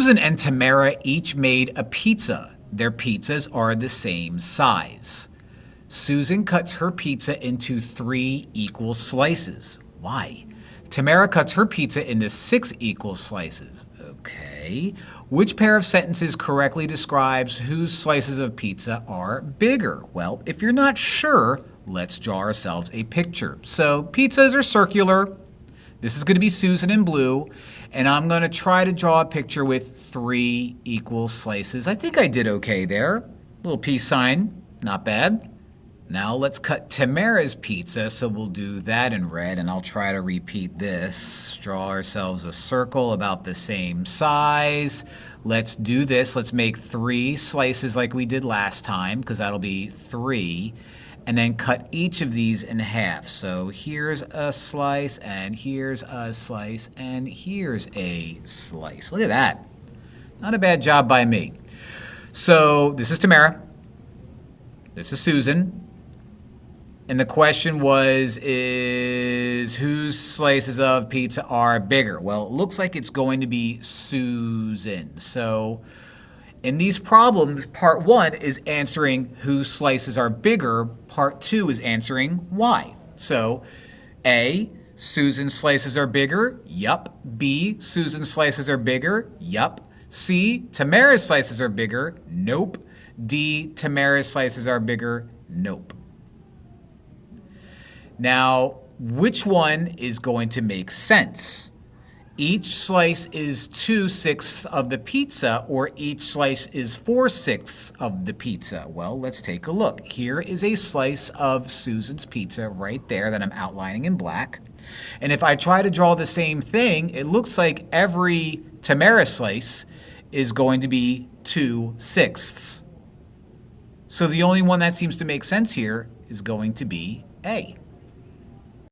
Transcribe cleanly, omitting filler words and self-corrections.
Susan and Tamara each made a pizza. Their pizzas are the same size. Susan cuts her pizza into 3 equal slices. Why? Tamara cuts her pizza into 6 equal slices. Okay. Which pair of sentences correctly describes whose slices of pizza are bigger? Well, if you're not sure, let's draw ourselves a picture. So pizzas are circular. This is going to be Susan in blue. And I'm going to try to draw a picture with 3 equal slices. I think I did okay there. Little peace sign. Not bad. Now let's cut Tamara's pizza, so we'll do that in red, and I'll try to repeat this. Draw ourselves a circle about the same size. Let's do this. Let's make 3 slices like we did last time, because that'll be 3, and then cut each of these in half. So here's a slice, and here's a slice, and here's a slice. Look at that. Not a bad job by me. So this is Tamara. This is Susan. And the question is whose slices of pizza are bigger? Well, it looks like it's going to be Susan. So in these problems, part 1 is answering whose slices are bigger. Part 2 is answering why. So A, Susan's slices are bigger. Yup. B, Susan's slices are bigger. Yup. C, Tamara's slices are bigger. Nope. D, Tamara's slices are bigger. Nope. Now, which one is going to make sense? Each slice is 2/6 of the pizza, or each slice is 4/6 of the pizza? Well, let's take a look. Here is a slice of Susan's pizza right there that I'm outlining in black. And if I try to draw the same thing, it looks like every Tamara slice is going to be 2/6. So the only one that seems to make sense here is going to be A.